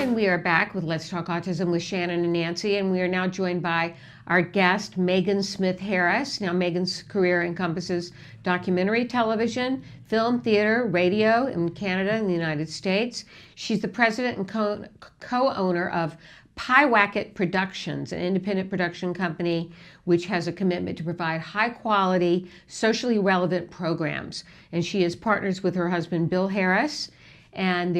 And we are back with Let's Talk Autism with Shannon and Nancy, and we are now joined by our guest, Megan Smith Harris. Now, Megan's career encompasses documentary television, film, theater, radio in Canada and the United States. She's the president and co-owner of Pyewacket Productions, an independent production company which has a commitment to provide high-quality, socially relevant programs. And she is partners with her husband, Bill Harris, and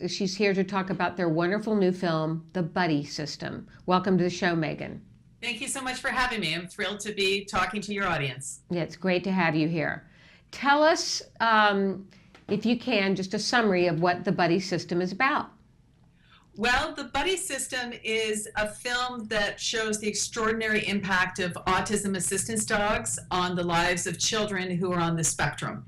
she's here to talk about their wonderful new film, The Buddy System. Welcome to the show, Megan. Thank you so much for having me. I'm thrilled to be talking to your audience. Yeah, it's great to have you here. Tell us, if you can, just a summary of what The Buddy System is about. Well, The Buddy System is a film that shows the extraordinary impact of autism assistance dogs on the lives of children who are on the spectrum.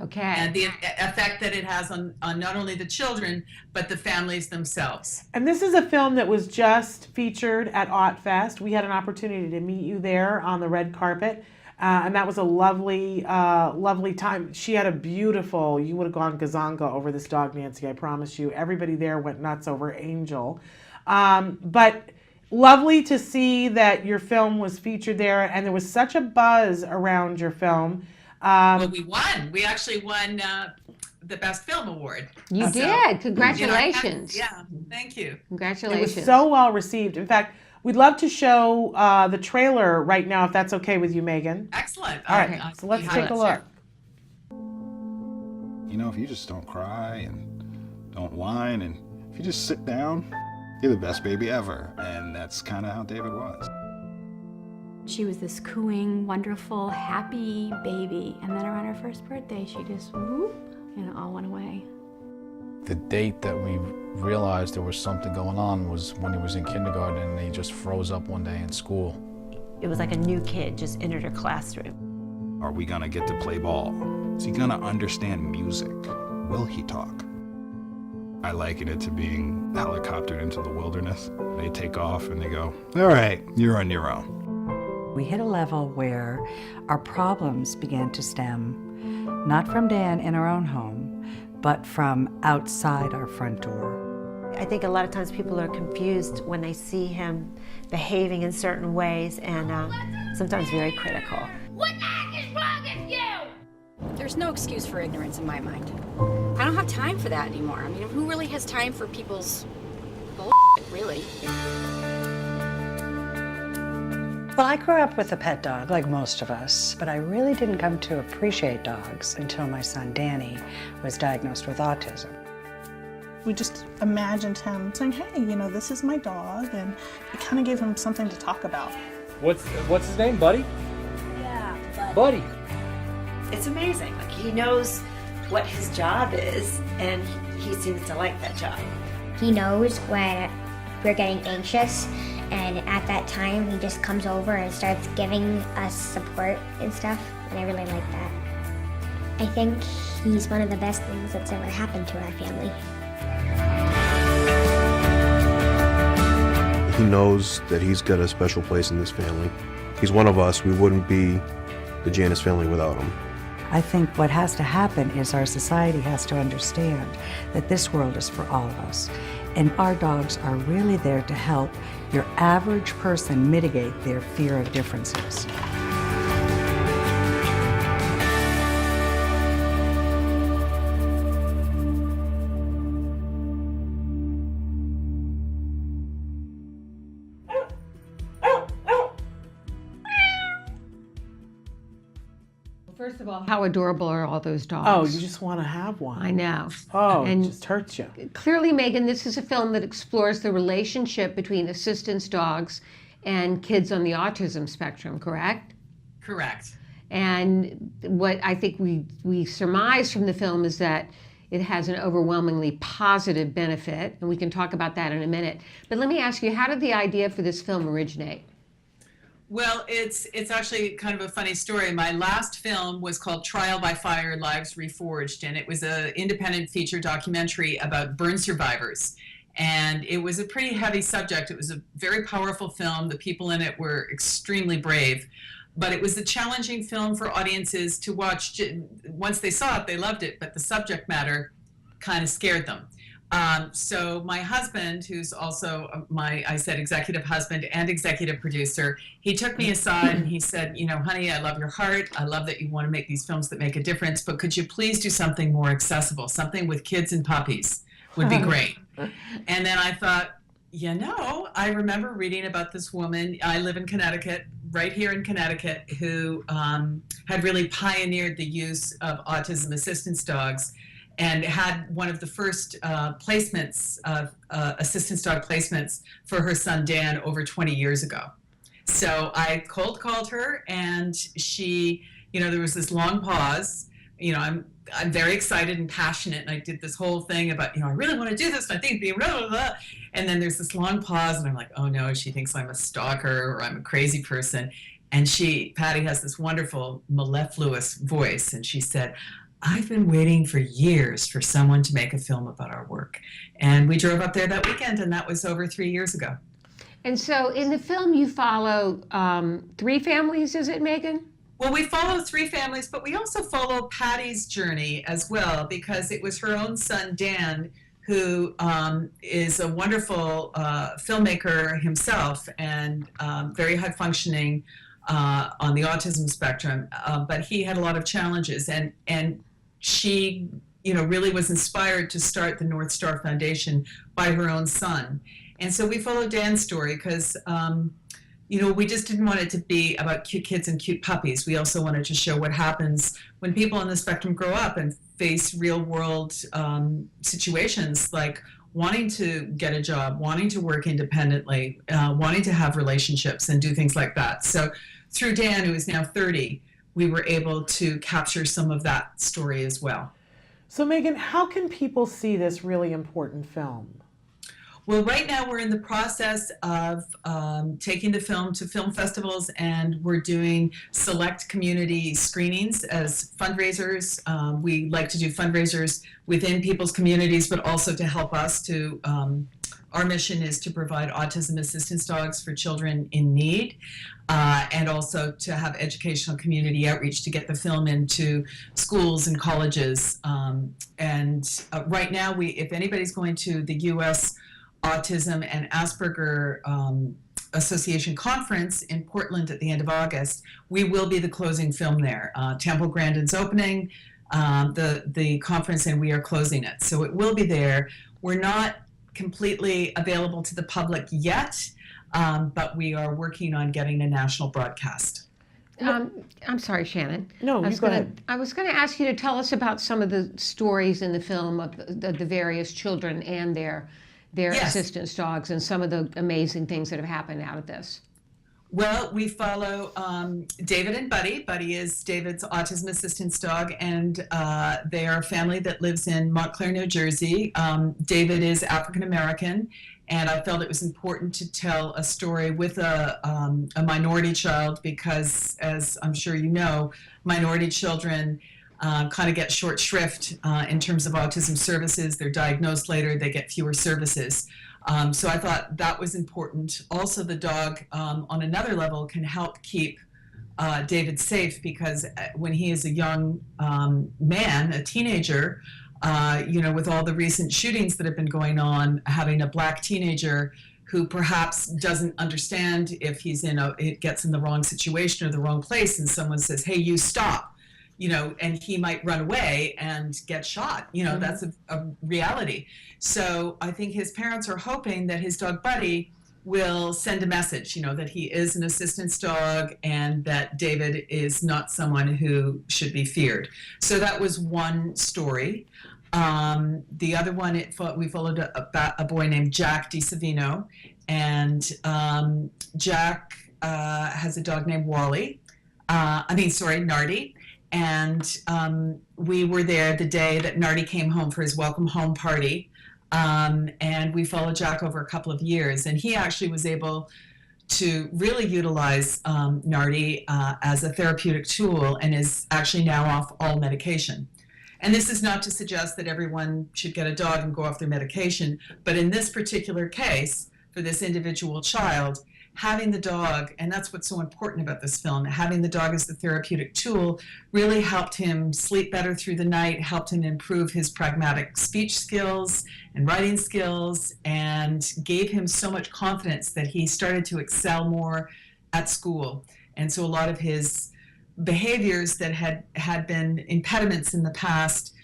Okay. And the effect that it has on not only the children, but the families themselves. And this is a film that was just featured at AutFest. We had an opportunity to meet you there on the red carpet. And that was a lovely, lovely time. She had a beautiful, you would have gone gazonga over this dog, Nancy, I promise you. Everybody there went nuts over Angel. But lovely to see that your film was featured there, and there was such a buzz around your film. Well, we won. We actually won the Best Film Award. You did. Congratulations. Yeah, thank you. Congratulations. It was so well received. In fact, we'd love to show the trailer right now, if that's okay with you, Megan. Excellent. All right, so let's take a look. You know, if you just don't cry and don't whine, and if you just sit down, you're the best baby ever. And that's kind of how David was. She was this cooing, wonderful, happy baby. And then around her first birthday, she just, whoop, and it all went away. The date that we realized there was something going on was when he was in kindergarten, and he just froze up one day in school. It was like a new kid just entered her classroom. Are we gonna get to play ball? Is he gonna understand music? Will he talk? I liken it to being helicoptered into the wilderness. They take off and they go, all right, you're on your own. We hit a level where our problems began to stem, not from Dan in our own home, but from outside our front door. I think a lot of times people are confused when they see him behaving in certain ways, and sometimes very critical. What the heck is wrong with you? There's no excuse for ignorance in my mind. I don't have time for that anymore. I mean, who really has time for people's bullshit, really? Well, I grew up with a pet dog, like most of us, but I really didn't come to appreciate dogs until my son Danny was diagnosed with autism. We just imagined him saying, hey, you know, this is my dog, and it kind of gave him something to talk about. What's his name, Buddy? Yeah, Buddy. It's amazing. Like, he knows what his job is, and he seems to like that job. He knows when we're getting anxious, and at that time he just comes over and starts giving us support and stuff, and I really like that. I think he's one of the best things that's ever happened to our family. He knows that he's got a special place in this family. He's one of us. We wouldn't be the Janus family without him. I think what has to happen is our society has to understand that this world is for all of us. And our dogs are really there to help your average person mitigate their fear of differences. First of all, how adorable are all those dogs? Oh, you just want to have one. I know. Oh, and it just hurts you. Clearly, Megan, this is a film that explores the relationship between assistance dogs and kids on the autism spectrum, correct? Correct. And what I think we surmise from the film is that it has an overwhelmingly positive benefit, and we can talk about that in a minute. But let me ask you, how did the idea for this film originate? Well, it's actually kind of a funny story. My last film was called Trial by Fire, Lives Reforged, and it was an independent feature documentary about burn survivors. And it was a pretty heavy subject. It was a very powerful film. The people in it were extremely brave. But it was a challenging film for audiences to watch. Once they saw it, they loved it, but the subject matter kind of scared them. So my husband, who's also I said executive husband and executive producer, he took me aside and he said, you know, honey, I love your heart. I love that you want to make these films that make a difference, but could you please do something more accessible? Something with kids and puppies would be great. And then I thought, you know, I remember reading about this woman. I live in Connecticut, right here in Connecticut, who had really pioneered the use of autism assistance dogs, and had one of the first placements of assistance dog placements for her son Dan over 20 years ago. So I cold called her, and she, you know, there was this long pause. You know, I'm very excited and passionate, and I did this whole thing about, you know, I really want to do this, and I think it'd be blah, blah, blah. And then there's this long pause, and I'm like, oh no, she thinks I'm a stalker or I'm a crazy person. And Patty has this wonderful mellifluous voice, and she said, I've been waiting for years for someone to make a film about our work. And we drove up there that weekend, and that was over 3 years ago. And so in the film, you follow 3 families, is it, Megan? Well, we follow 3 families, but we also follow Patty's journey as well, because it was her own son, Dan, who is a wonderful filmmaker himself and very high functioning on the autism spectrum, but he had a lot of challenges, and she, you know, really was inspired to start the North Star Foundation by her own son. And so we followed Dan's story because, you know, we just didn't want it to be about cute kids and cute puppies. We also wanted to show what happens when people on the spectrum grow up and face real world situations, like wanting to get a job, wanting to work independently, wanting to have relationships and do things like that. So through Dan, who is now 30, we were able to capture some of that story as well. So Megan, how can people see this really important film? Well, right now we're in the process of taking the film to film festivals, and we're doing select community screenings as fundraisers. We like to do fundraisers within people's communities, but also to help us to, our mission is to provide autism assistance dogs for children in need, and also to have educational community outreach to get the film into schools and colleges. Right now, if anybody's going to the U.S. Autism and Asperger Association Conference in Portland at the end of August, we will be the closing film there. Temple Grandin's opening the conference, and we are closing it. So it will be there. We're not completely available to the public yet, but we are working on getting a national broadcast. I'm sorry, Shannon. No, you go ahead. I was going to ask you to tell us about some of the stories in the film of the various children and their Yes. assistance dogs, and some of the amazing things that have happened out of this. Well, we follow David and Buddy. Buddy is David's autism assistance dog, and they are a family that lives in Montclair, New Jersey. David is African American, and I felt it was important to tell a story with a minority child because, as I'm sure you know, minority children kind of get short shrift in terms of autism services. They're diagnosed later, they get fewer services. So I thought that was important. Also, the dog, on another level, can help keep David safe, because when he is a young man, a teenager, you know, with all the recent shootings that have been going on, having a black teenager who perhaps doesn't understand if he's it gets in the wrong situation or the wrong place, and someone says, hey, you stop. You know, and he might run away and get shot. You know, mm-hmm. That's a reality. So I think his parents are hoping that his dog Buddy will send a message, you know, that he is an assistance dog and that David is not someone who should be feared. So that was one story. The other one, we followed a boy named Jack DiSavino, and Jack has a dog named Wally. Nardi. And we were there the day that Nardi came home for his welcome home party. And we followed Jack over a couple of years. And he actually was able to really utilize Nardi as a therapeutic tool, and is actually now off all medication. And this is not to suggest that everyone should get a dog and go off their medication. But in this particular case, for this individual child, having the dog, and that's what's so important about this film, having the dog as the therapeutic tool really helped him sleep better through the night, helped him improve his pragmatic speech skills and writing skills, and gave him so much confidence that he started to excel more at school. And so a lot of his behaviors that had been impediments in the past,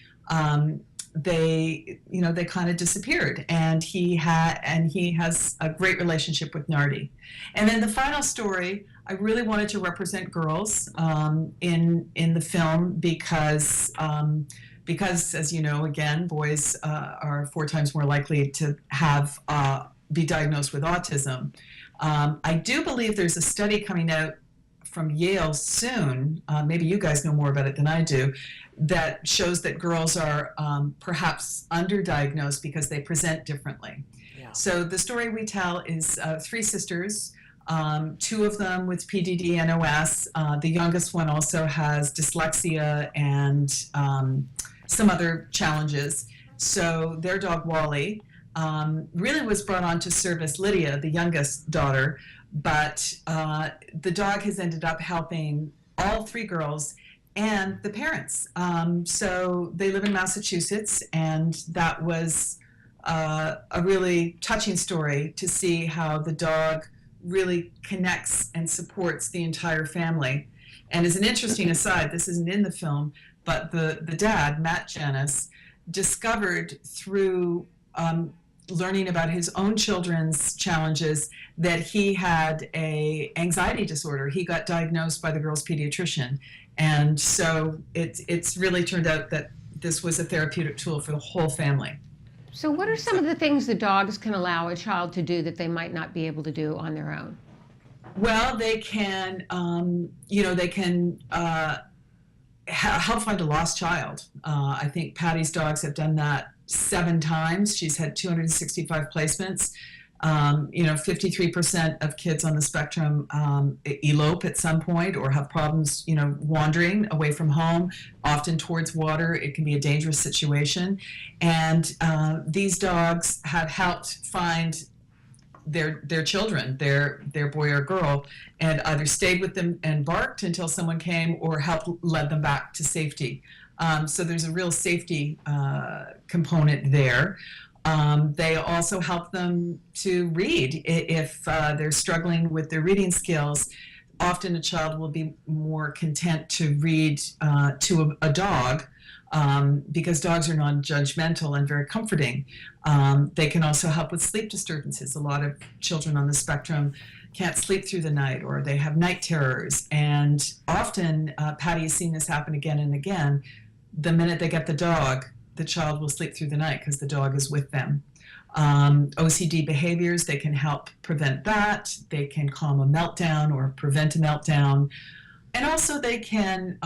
they kind of disappeared, and he has a great relationship with Nardi. And then the final story, I really wanted to represent girls in the film because as you know, again, boys are 4 times more likely to have be diagnosed with autism. I do believe there's a study coming out from Yale soon, maybe you guys know more about it than I do, that shows that girls are perhaps underdiagnosed because they present differently. Yeah. So the story we tell is 3 sisters, 2 of them with PDD and OS. The youngest one also has dyslexia and some other challenges. So their dog Wally really was brought on to serve as Lydia, the youngest daughter, but the dog has ended up helping all 3 girls and the parents. So they live in Massachusetts, and that was a really touching story to see how the dog really connects and supports the entire family. And as an interesting aside, this isn't in the film, but the dad, Matt Janis, discovered through learning about his own children's challenges that he had a anxiety disorder. He got diagnosed by the girl's pediatrician. And so it's really turned out that this was a therapeutic tool for the whole family. So what are some of the things the dogs can allow a child to do that they might not be able to do on their own? Well, they can, help find a lost child. I think Patty's dogs have done that 7 times. She's had 265 placements. 53% of kids on the spectrum elope at some point or have problems, wandering away from home, often towards water. It can be a dangerous situation. And these dogs have helped find their children, their boy or girl, and either stayed with them and barked until someone came or helped led them back to safety. So there's a real safety component there. They also help them to read if they're struggling with their reading skills. Often a child will be more content to read to a dog because dogs are non-judgmental and very comforting. They can also help with sleep disturbances. A lot of children on the spectrum can't sleep through the night, or they have night terrors. And often, Patty has seen this happen again and again. The minute they get the dog, the child will sleep through the night because the dog is with them. OCD behaviors, they can help prevent that. They can calm a meltdown or prevent a meltdown. And also they can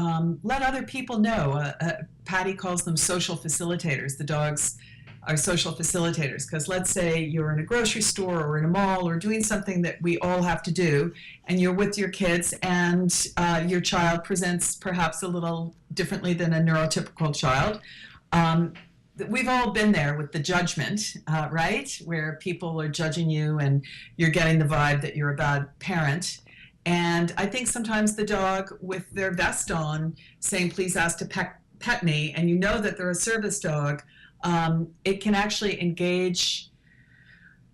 let other people know. Patty calls them social facilitators. The dogs are social facilitators because let's say you're in a grocery store or in a mall or doing something that we all have to do, and you're with your kids, and your child presents perhaps a little differently than a neurotypical child. We've all been there with the judgment, right? Where people are judging you and you're getting the vibe that you're a bad parent. And I think sometimes the dog with their vest on saying, please ask to pet me, and you know that they're a service dog, it can actually engage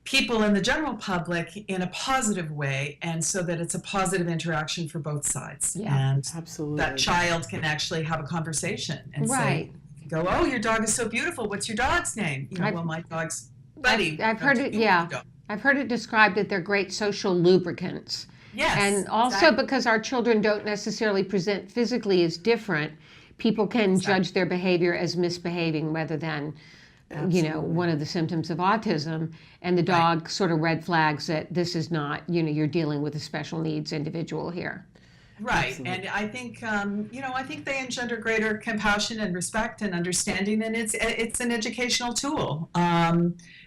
people in the general public in a positive way, and so that it's a positive interaction for both sides. Yeah, and absolutely. That child can actually have a conversation and Right. say, go, oh, your dog is so beautiful. What's your dog's name? Well, my dog's Buddy. I've heard it, yeah. I've heard it described that they're great social lubricants. Yes. And also exactly. because our children don't necessarily present physically as different, people can judge their behavior as misbehaving rather than, one of the symptoms of autism. And the dog sort of red flags that this is not, you're dealing with a special needs individual here. Right, Absolutely. and I think I think they engender greater compassion and respect and understanding, and it's an educational tool.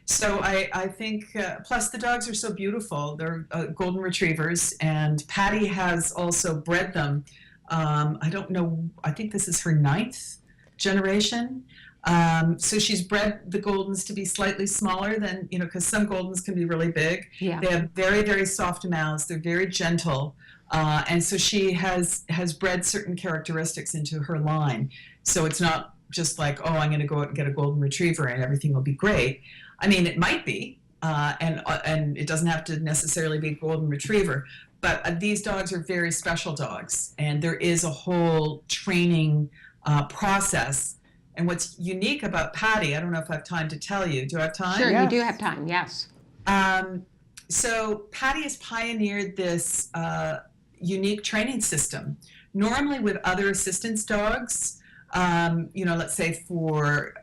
So I think plus the dogs are so beautiful. They're golden retrievers, and Patty has also bred them. I don't know. I think this is her 9th generation. So she's bred the Goldens to be slightly smaller than, because some Goldens can be really big. Yeah. They have very, very soft mouths. They're very gentle. And so she has bred certain characteristics into her line. So it's not just like, oh, I'm going to go out and get a Golden Retriever and everything will be great. I mean, it might be, and it doesn't have to necessarily be a Golden Retriever. But these dogs are very special dogs, and there is a whole training process. And what's unique about Patty, I don't know if I have time to tell you. Do I have time? Sure, Yes. you do have time, yes. So Patty has pioneered this unique training system. Normally with other assistance dogs, let's say for,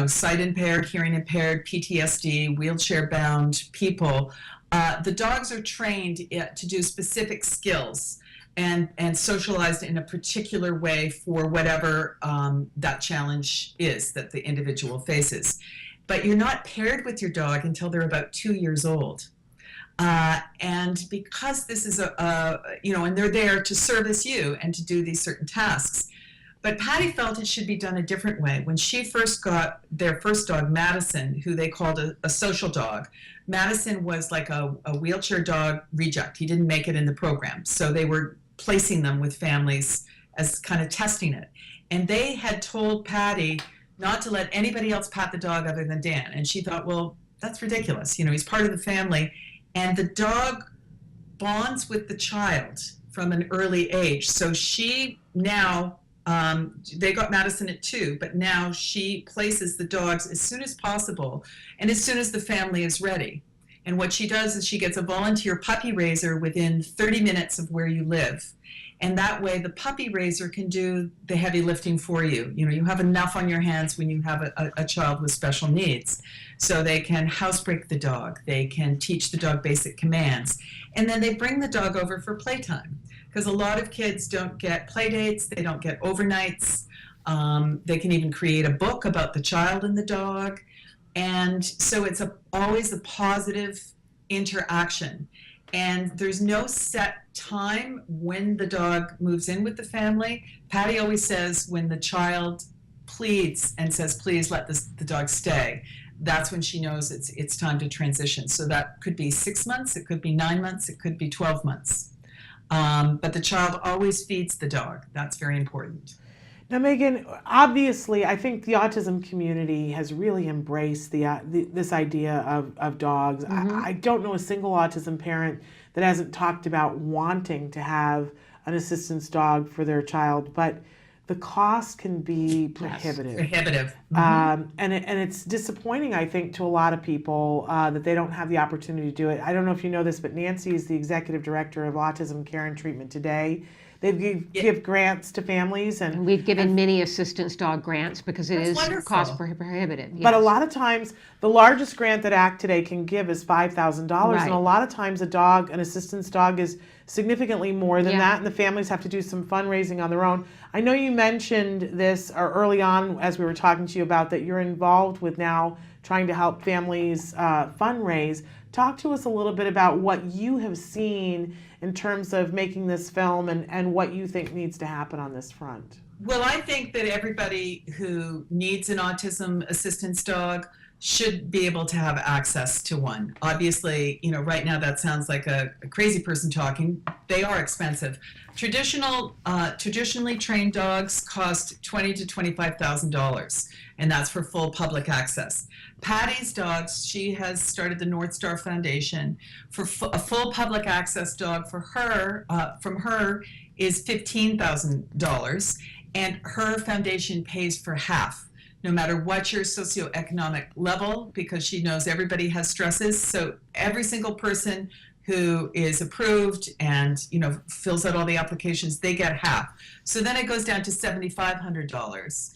sight impaired, hearing impaired, PTSD, wheelchair bound people, the dogs are trained to do specific skills and socialized in a particular way for whatever that challenge is that the individual faces. But you're not paired with your dog until they're about 2 years old. And because this is and they're there to service you and to do these certain tasks. But Patty felt it should be done a different way. When she first got their first dog, Madison, who they called a social dog, Madison was like a wheelchair dog reject. He didn't make it in the program. So they were placing them with families as kind of testing it. And they had told Patty not to let anybody else pat the dog other than Dan. And she thought, well, that's ridiculous. He's part of the family. And the dog bonds with the child from an early age. So she now, they got Madison at 2, but now she places the dogs as soon as possible and as soon as the family is ready. And what she does is she gets a volunteer puppy raiser within 30 minutes of where you live. And that way the puppy raiser can do the heavy lifting for you. You have enough on your hands when you have a child with special needs. So they can housebreak the dog. They can teach the dog basic commands. And then they bring the dog over for playtime. Because a lot of kids don't get play dates. They don't get overnights. They can even create a book about the child and the dog. And so it's always a positive interaction. And there's no set time when the dog moves in with the family. Patty always says when the child pleads and says, please let the dog stay, that's when she knows it's time to transition. So that could be 6 months, it could be 9 months, it could be 12 months. But the child always feeds the dog. That's very important. Now, Megan, obviously, I think the autism community has really embraced this idea of dogs. Mm-hmm. I don't know a single autism parent that hasn't talked about wanting to have an assistance dog for their child, but the cost can be prohibitive. Yes, prohibitive. And it's disappointing, I think, to a lot of people that they don't have the opportunity to do it. I don't know if you know this, but Nancy is the executive director of Autism Care and Treatment Today. They give grants to families, and we've given many assistance dog grants because it is wonderful. cost prohibitive. Yes. But a lot of times, the largest grant that ACT Today can give is $5,000, Right. and a lot of times an assistance dog is significantly more than that, and the families have to do some fundraising on their own. I know you mentioned this early on as we were talking to you about that you're involved with now trying to help families fundraise. Talk to us a little bit about what you have seen in terms of making this film and what you think needs to happen on this front. Well, I think that everybody who needs an autism assistance dog should be able to have access to one. Obviously, right now that sounds like a crazy person talking. They are expensive. Traditionally trained dogs cost $20,000 to $25,000, and that's for full public access. Patty's dogs, she has started the North Star Foundation for a full public access dog for her, from her is $15,000, and her foundation pays for half, no matter what your socioeconomic level, because she knows everybody has stresses. So every single person who is approved and fills out all the applications, they get half. So then it goes down to $7,500.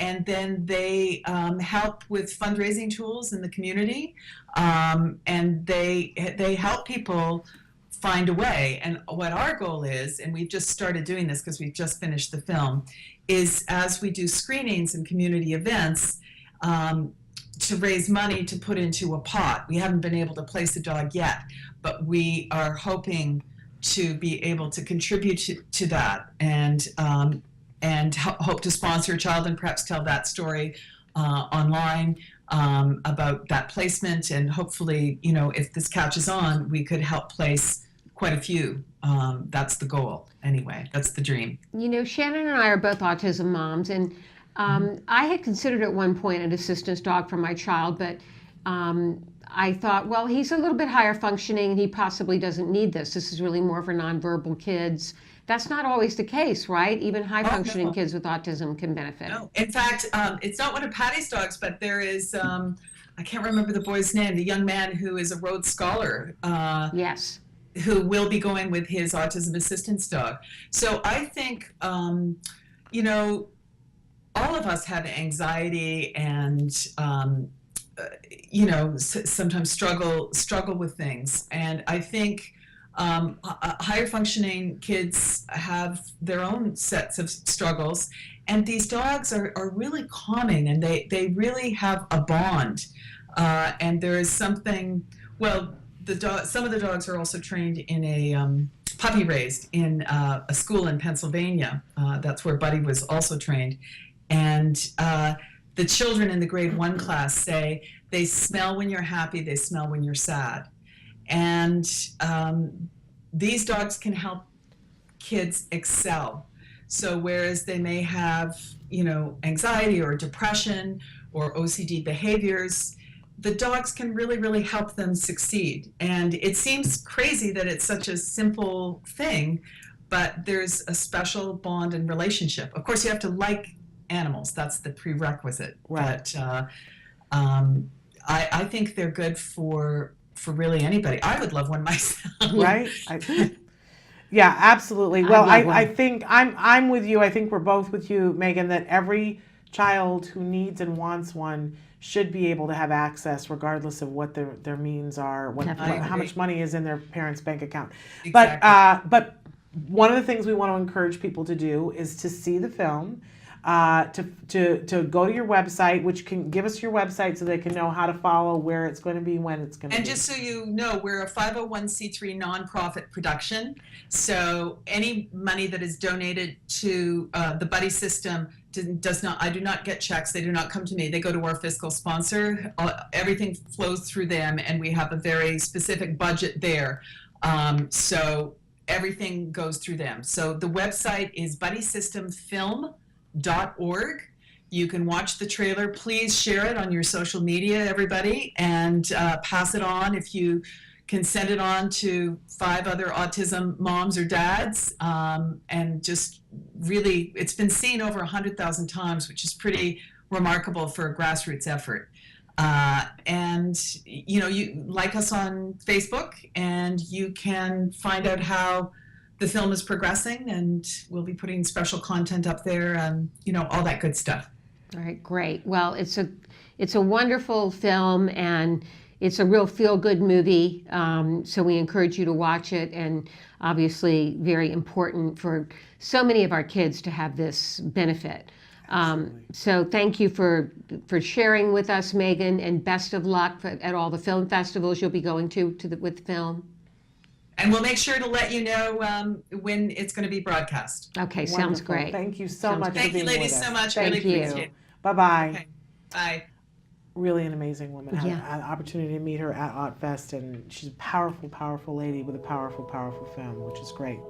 And then they help with fundraising tools in the community, and they help people find a way. And what our goal is, and we've just started doing this because we've just finished the film, is as we do screenings and community events, to raise money to put into a pot. We haven't been able to place a dog yet, but we are hoping to be able to contribute to that. And and hope to sponsor a child and perhaps tell that story online about that placement. And hopefully, you know, if this catches on, we could help place quite a few. That's the goal anyway. That's the dream. You know, Shannon and I are both autism moms, and I had considered at one point an assistance dog for my child, but I thought, well, he's a little bit higher functioning and he possibly doesn't need this. This is really more for nonverbal kids. That's not always the case, right? Even high functioning kids with autism can benefit. No, in fact, it's not one of Patty's dogs, but there is, I can't remember the boy's name, the young man who is a Rhodes Scholar. Yes. Who will be going with his autism assistance dog. So I think, you know, all of us have anxiety and, you know, sometimes struggle with things. And I think higher functioning kids have their own sets of struggles. And these dogs are really calming, and they really have a bond. And there is something, well, some of the dogs are also trained in a puppy raised in a school in Pennsylvania. That's where Buddy was also trained. And the children in the grade 1 class say they smell when you're happy, they smell when you're sad. And these dogs can help kids excel. So whereas they may have, you know, anxiety or depression or OCD behaviors, the dogs can really, really help them succeed. And it seems crazy that it's such a simple thing, but there's a special bond and relationship. Of course, you have to like animals. That's the prerequisite. Right. But I think they're good for really anybody. I would love one myself. Right? Yeah, absolutely. Well, I think I'm with you. I think we're both with you, Megan, that every child who needs and wants one should be able to have access regardless of what their means are, how much money is in their parents' bank account. Exactly. But one of the things we want to encourage people to do is to see the film, to go to your website, which can give us your website so they can know how to follow, where it's going to be, when it's going to be. And just so you know, we're a 501c3 nonprofit production. So any money that is donated to the Buddy system I do not get checks. They do not come to me. They go to our fiscal sponsor. Everything flows through them, and we have a very specific budget there. So everything goes through them. So the website is buddysystemfilm.org. You can watch the trailer. Please share it on your social media, everybody, and pass it on. If you can send it on to 5 other autism moms or dads, and just really, it's been seen over 100,000 times, which is pretty remarkable for a grassroots effort. And you know, you like us on Facebook, and you can find out how the film is progressing, and we'll be putting special content up there, and you know, all that good stuff. All right, great. Well, it's a wonderful film, and it's a real feel-good movie, so we encourage you to watch it, and obviously very important for so many of our kids to have this benefit. So thank you for sharing with us, Megan, and best of luck at all the film festivals you'll be going to with film. And we'll make sure to let you know when it's going to be broadcast. Okay, sounds Wonderful. great. Thank you so much for being with us. Thank you, ladies, so much. Thank really you. appreciate it. Bye-bye. Okay. Bye. Really an amazing woman. I Yeah. had an opportunity to meet her at AutFest, and she's a powerful, powerful lady with a powerful, powerful film, which is great.